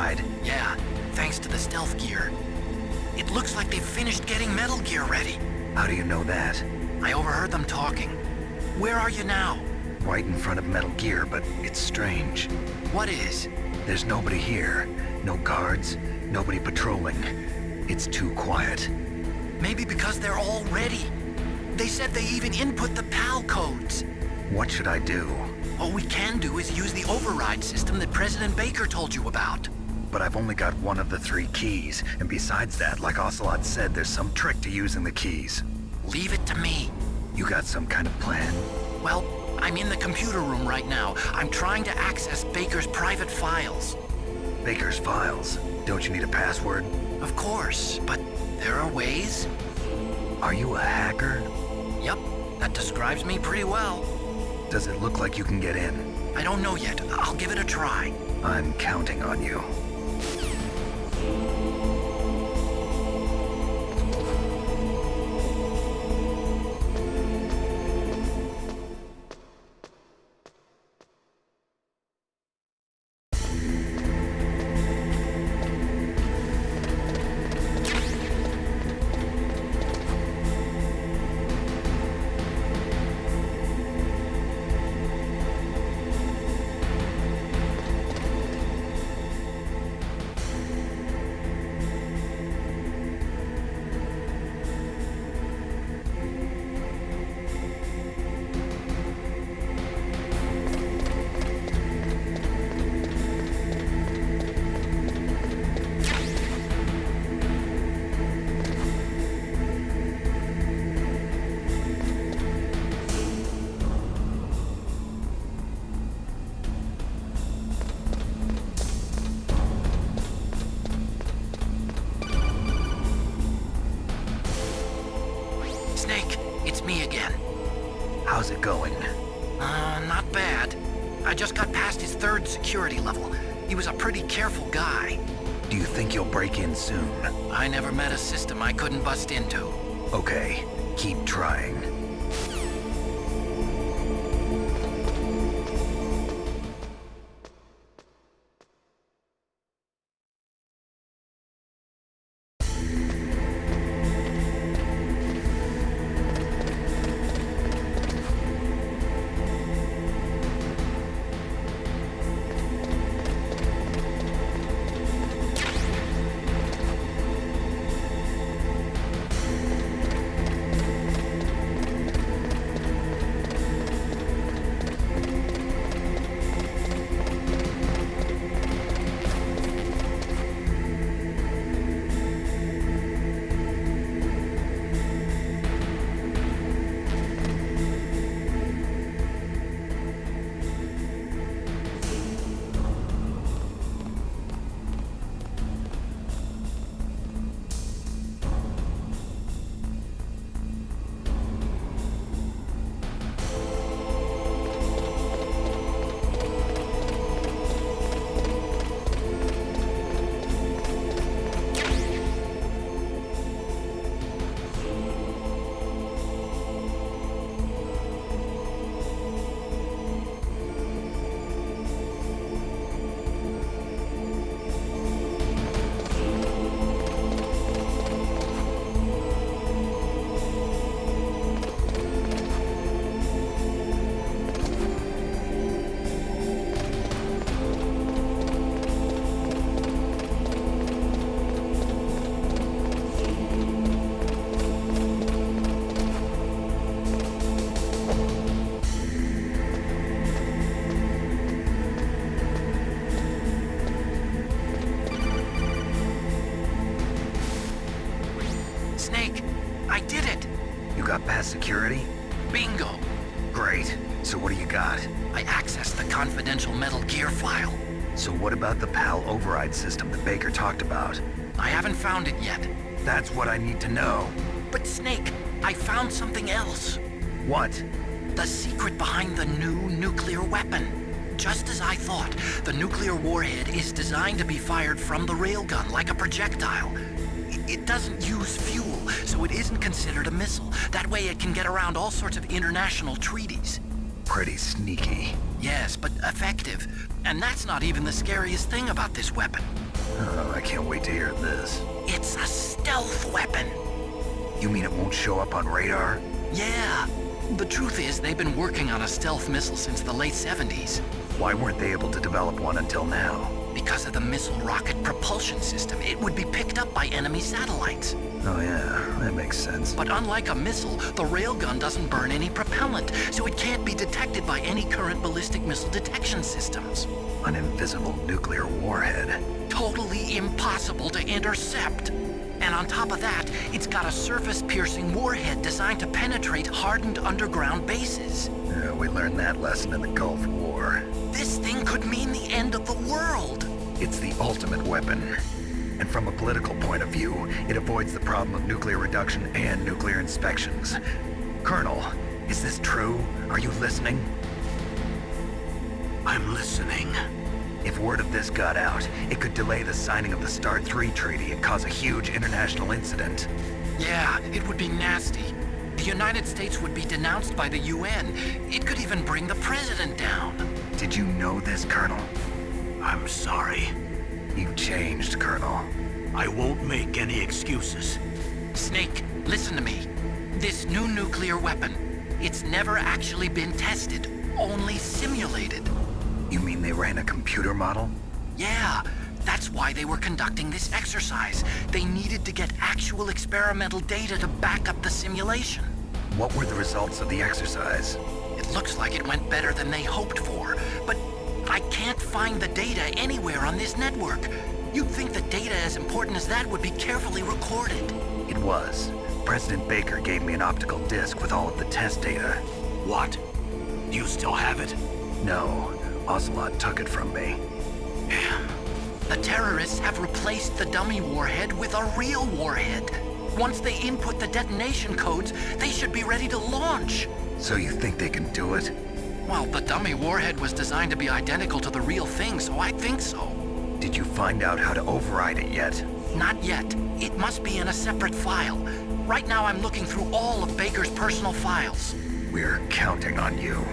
inside. Yeah, thanks to the stealth gear. It looks like they've finished getting Metal Gear ready. How do you know that? I overheard them talking. Where are you now? Right in front of Metal Gear, but it's strange. What is? There's nobody here. No guards, nobody patrolling. It's too quiet. Maybe because they're all ready. They said they even input the PAL codes. What should I do? All we can do is use the override system that President Baker told you about. But I've only got one of the 3 keys, and besides that, like Ocelot said, there's some trick to using the keys. Leave it to me. You got some kind of plan? Well, I'm in the computer room right now. I'm trying to access Baker's private files. Baker's files? Don't you need a password? Of course, but there are ways. Are you a hacker? Yep, that describes me pretty well. Does it look like you can get in? I don't know yet. I'll give it a try. I'm counting on you. Snake, it's me again. How's it going? Not bad. I just got past his 3rd security level. He was a pretty careful guy. Do you think you'll break in soon? I never met a system I couldn't bust into. Okay, keep trying. got past security? Bingo! Great. So what do you got? I accessed the confidential Metal Gear file. So what about the PAL override system that Baker talked about? I haven't found it yet. That's what I need to know. But Snake, I found something else. What? The secret behind the new nuclear weapon. Just as I thought, the nuclear warhead is designed to be fired from the railgun like a projectile. It doesn't use fuel, so it isn't considered a missile. That way it can get around all sorts of international treaties. Pretty sneaky. yes, but effective. And that's not even the scariest thing about this weapon. Oh, I can't wait to hear this. It's a stealth weapon. You mean it won't show up on radar? Yeah. The truth is, they've been working on a stealth missile since the late 70s. Why weren't they able to develop one until now? Because of the missile rocket propulsion system, it would be picked up by enemy satellites. Oh yeah, that makes sense. But unlike a missile, the railgun doesn't burn any propellant, so it can't be detected by any current ballistic missile detection systems. An invisible nuclear warhead. Totally impossible to intercept. And on top of that, it's got a surface-piercing warhead designed to penetrate hardened underground bases. Yeah, we learned that lesson in the Gulf War. This thing could mean the end of the world. It's the ultimate weapon. And from a political point of view, it avoids the problem of nuclear reduction and nuclear inspections. Colonel, is this true? Are you listening? I'm listening. If word of this got out, it could delay the signing of the START 3 treaty and cause a huge international incident. Yeah, it would be nasty. The United States would be denounced by the UN. It could even bring the president down. Did you know this, Colonel? I'm sorry. You changed, Colonel. I won't make any excuses. Snake, listen to me. This new nuclear weapon, it's never actually been tested, only simulated. You mean they ran a computer model? Yeah, that's why they were conducting this exercise. They needed to get actual experimental data to back up the simulation. What were the results of the exercise? It looks like it went better than they hoped for, but I can't find the data anywhere on this network. You'd think the data as important as that would be carefully recorded. It was. President Baker gave me an optical disc with all of the test data. What? Do you still have it? No, Ocelot took it from me. Damn. The terrorists have replaced the dummy warhead with a real warhead. Once they input the detonation codes, they should be ready to launch. So you think they can do it? Well, the dummy warhead was designed to be identical to the real thing, so I think so. Did you find out how to override it yet? Not yet. It must be in a separate file. Right now I'm looking through all of Baker's personal files. We're counting on you.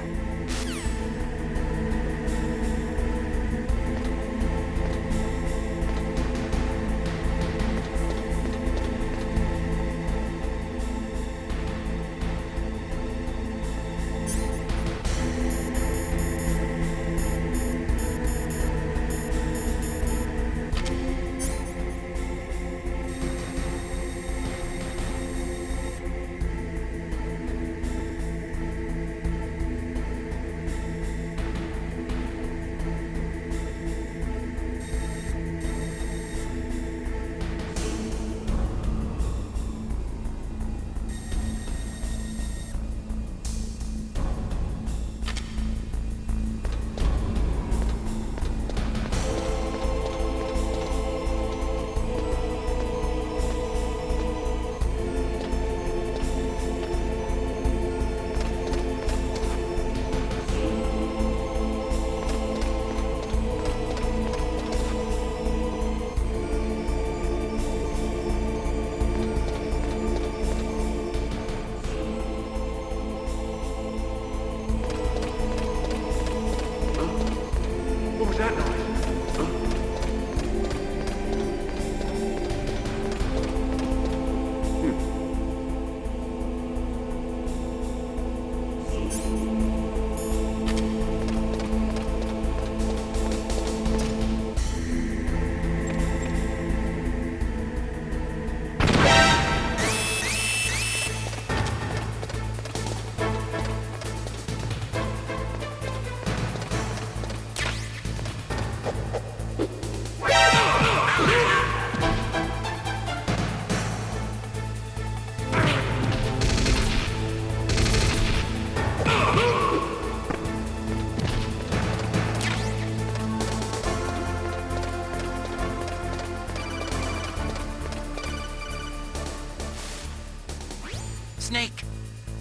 Snake!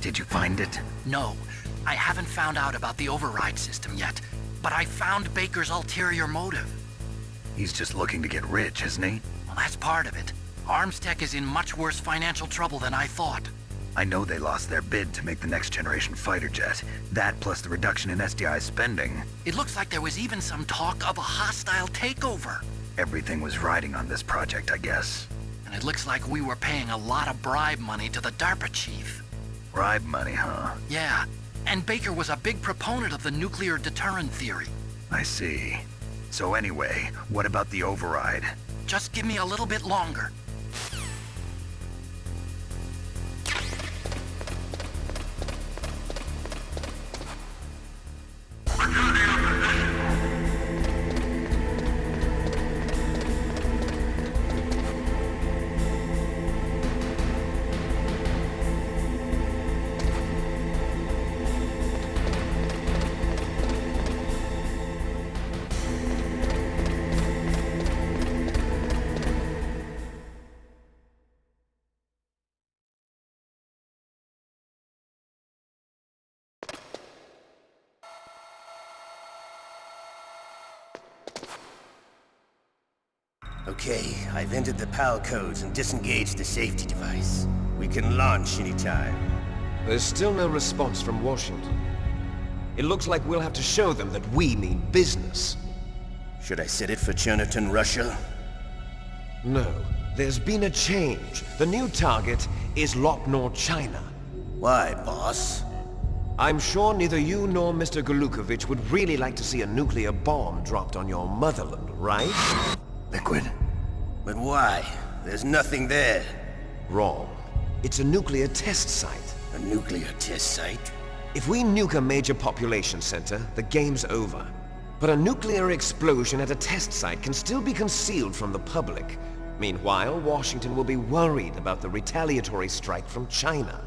Did you find it? No, I haven't found out about the override system yet, but I found Baker's ulterior motive. He's just looking to get rich, isn't he? Well, that's part of it. Arms Tech is in much worse financial trouble than I thought. I know they lost their bid to make the next generation fighter jet. That plus the reduction in SDI spending. It looks like there was even some talk of a hostile takeover. Everything was riding on this project, I guess. And it looks like we were paying a lot of bribe money to the DARPA chief. Bribe money, huh? Yeah, and Baker was a big proponent of the nuclear deterrent theory. I see. So anyway, what about the override? Just give me a little bit longer. Okay, I've entered the PAL codes and disengaged the safety device. We can launch anytime. There's still no response from Washington. It looks like we'll have to show them that we mean business. Should I set it for Cherniton, Russia? No, there's been a change. The new target is Lopnor, China. Why, boss? I'm sure neither you nor Mr. Golukovich would really like to see a nuclear bomb dropped on your motherland, right? Liquid. But why? There's nothing there. Wrong. It's a nuclear test site. A nuclear test site? If we nuke a major population center, the game's over. But a nuclear explosion at a test site can still be concealed from the public. Meanwhile, Washington will be worried about the retaliatory strike from China.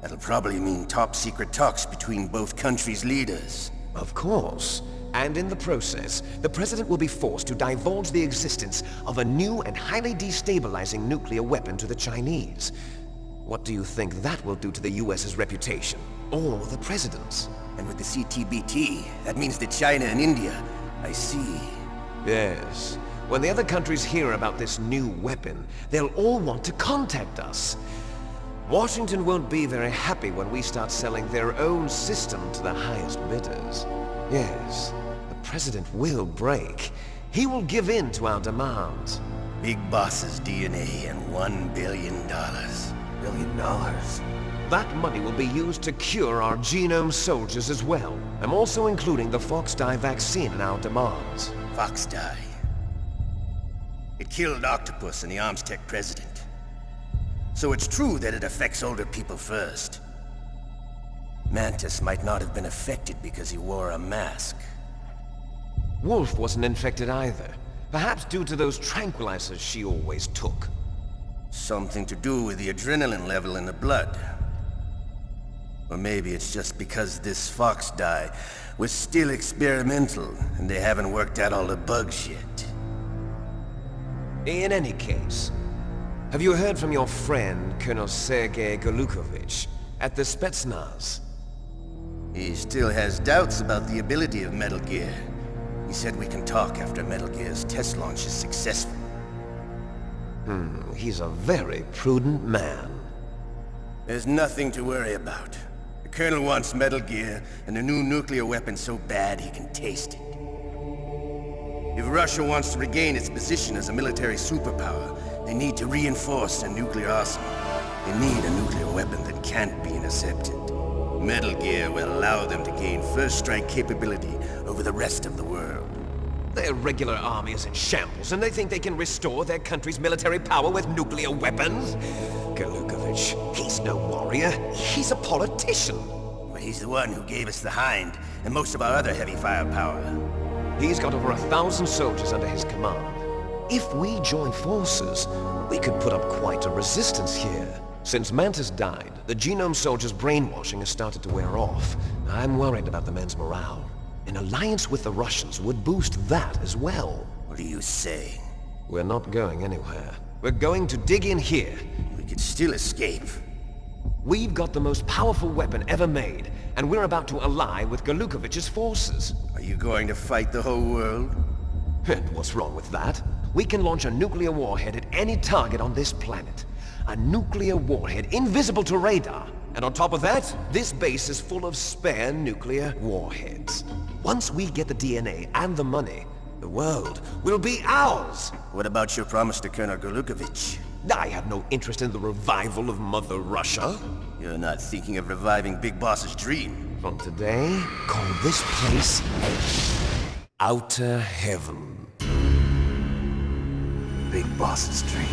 That'll probably mean top-secret talks between both countries' leaders. Of course. And in the process, the President will be forced to divulge the existence of a new and highly destabilizing nuclear weapon to the Chinese. What do you think that will do to the US's reputation? Or the President's? And with the CTBT, that means that China and India. I see. Yes. When the other countries hear about this new weapon, they'll all want to contact us. Washington won't be very happy when we start selling their own system to the highest bidders. Yes, the President will break. He will give in to our demands. Big Boss's DNA and $1 billion. $1 billion? That money will be used to cure our genome soldiers as well. I'm also including the Fox-Die vaccine in our demands. Fox-Die. It killed Octopus and the Armstech president. So it's true that it affects older people first. Mantis might not have been affected because he wore a mask. Wolf wasn't infected either. Perhaps due to those tranquilizers she always took. Something to do with the adrenaline level in the blood. Or maybe it's just because this Fox-Die was still experimental and they haven't worked out all the bugs yet. In any case, have you heard from your friend, Colonel Sergei Golukovich, at the Spetsnaz? He still has doubts about the ability of Metal Gear. He said we can talk after Metal Gear's test launch is successful. He's a very prudent man. There's nothing to worry about. The Colonel wants Metal Gear and a new nuclear weapon so bad he can taste it. If Russia wants to regain its position as a military superpower, they need to reinforce their nuclear arsenal. They need a nuclear weapon that can't be intercepted. Metal Gear will allow them to gain first strike capability over the rest of the world. Their regular army is in shambles, and they think they can restore their country's military power with nuclear weapons? Golukovich, he's no warrior. He's a politician. But he's the one who gave us the Hind and most of our other heavy firepower. He's got over 1,000 soldiers under his command. If we join forces, we could put up quite a resistance here. Since Mantis died, the genome soldiers' brainwashing has started to wear off. I'm worried about the men's morale. An alliance with the Russians would boost that as well. What are you saying? We're not going anywhere. We're going to dig in here. We could still escape. We've got the most powerful weapon ever made, and we're about to ally with Golukovich's forces. Are you going to fight the whole world? And what's wrong with that? We can launch a nuclear warhead at any target on this planet. a nuclear warhead invisible to radar. And on top of that, this base is full of spare nuclear warheads. Once we get the DNA and the money, the world will be ours. What about your promise to Colonel Gorlukovich? I have no interest in the revival of Mother Russia. You're not thinking of reviving Big Boss's dream. From today, call this place Outer Heaven. Big Boss's dream.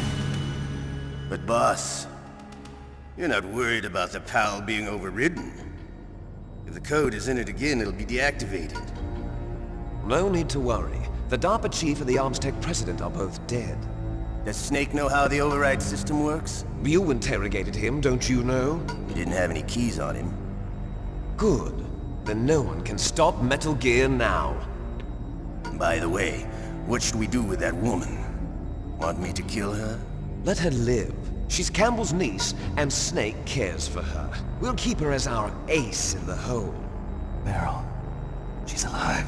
But boss, you're not worried about the PAL being overridden. If the code is in it again, it'll be deactivated. No need to worry. The DARPA chief and the Arms Tech president are both dead. Does Snake know how the override system works? You interrogated him, don't you know? He didn't have any keys on him. Good. Then no one can stop Metal Gear now. By the way, what should we do with that woman? Want me to kill her? Let her live. She's Campbell's niece, and Snake cares for her. We'll keep her as our ace in the hole. Meryl, she's alive.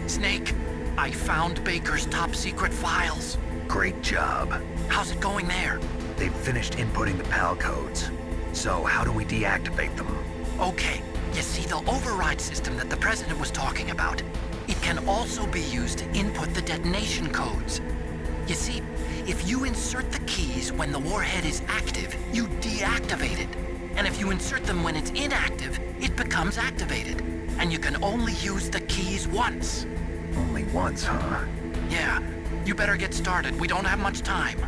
Snake, I found Baker's top-secret files. Great job. How's it going there? They've finished inputting the PAL codes. So how do we deactivate them? Okay, you see the override system that the President was talking about. It can also be used to input the detonation codes. You see, if you insert the keys when the warhead is active, you deactivate it. And if you insert them when it's inactive, it becomes activated. And you can only use the keys once. Only once, huh? Yeah, you better get started. We don't have much time.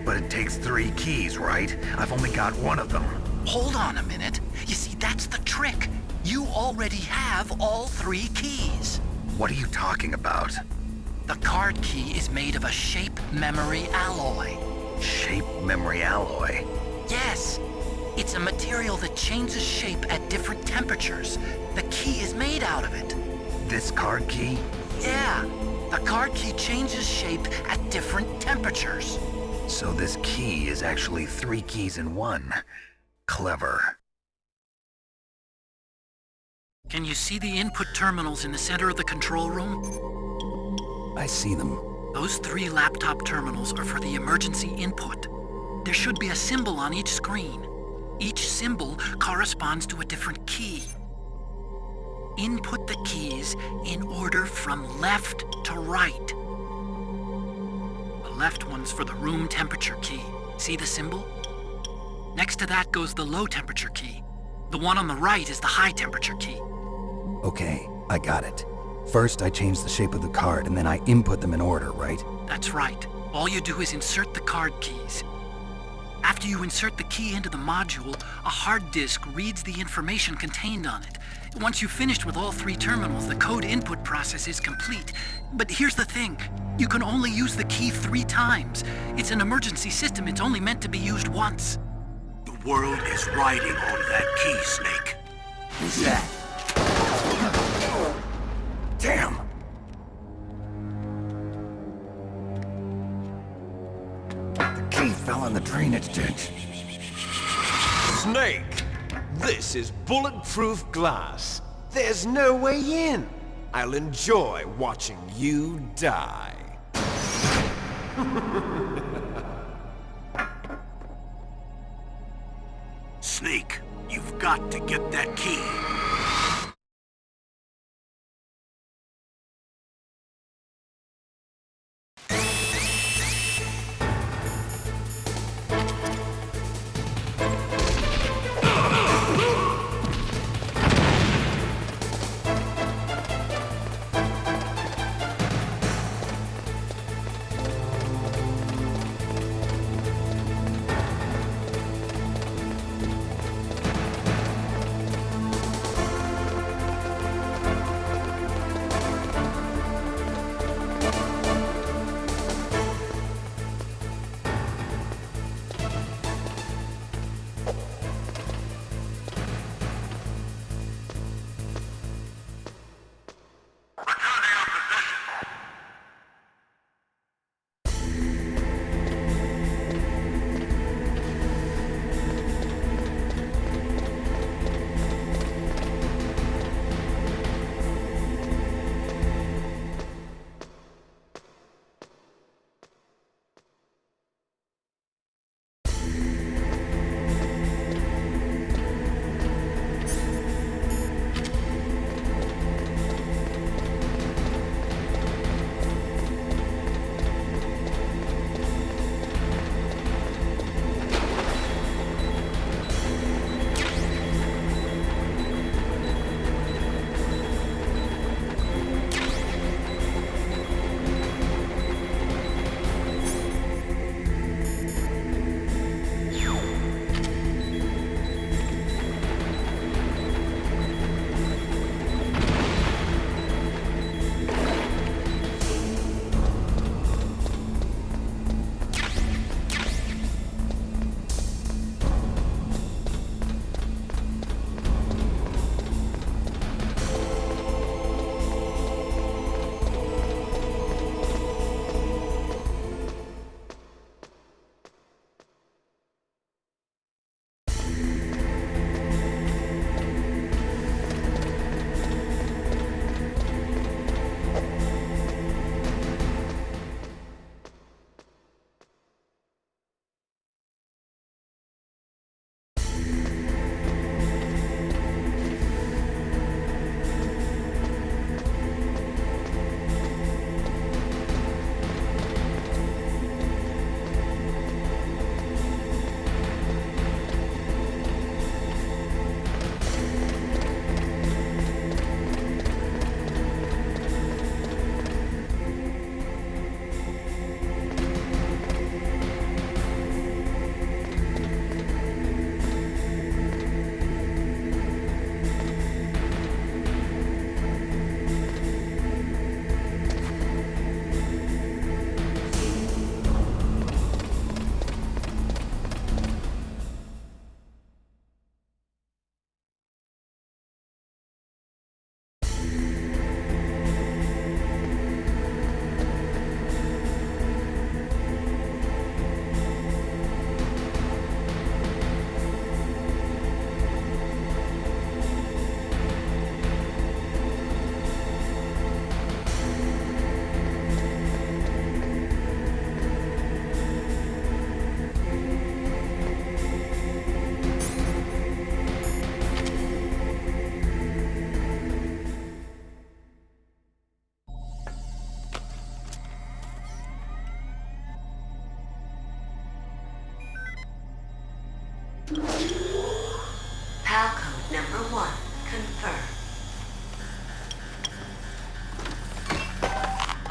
But it takes 3 keys, right? I've only got 1 of them. Hold on a minute. You see, that's the trick. You already have all 3 keys. What are you talking about? The card key is made of a shape memory alloy. Shape memory alloy? Yes. It's a material that changes shape at different temperatures. The key is made out of it. This card key? Yeah. The card key changes shape at different temperatures. So this key is actually 3 keys in 1. Clever. Can you see the input terminals in the center of the control room? I see them. Those 3 laptop terminals are for the emergency input. There should be a symbol on each screen. Each symbol corresponds to a different key. Input the keys in order from left to right. The left one's for the room temperature key. See the symbol? Next to that goes the low temperature key. The one on the right is the high temperature key. Okay, I got it. First, I change the shape of the card, and then I input them in order, right? That's right. All you do is insert the card keys. After you insert the key into the module, a hard disk reads the information contained on it. Once you've finished with all 3 terminals, the code input process is complete. But here's the thing. You can only use the key 3 times. It's an emergency system. It's only meant to be used once. The world is riding on that key, Snake. Who's that? Damn! The key fell in the drainage ditch. Snake! This is bulletproof glass. There's no way in. I'll enjoy watching you die. Snake, you've got to get that key.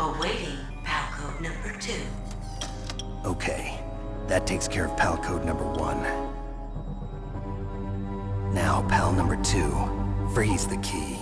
Awaiting PAL code number 2. Okay, that takes care of PAL code number 1. Now, PAL number 2, freeze the key.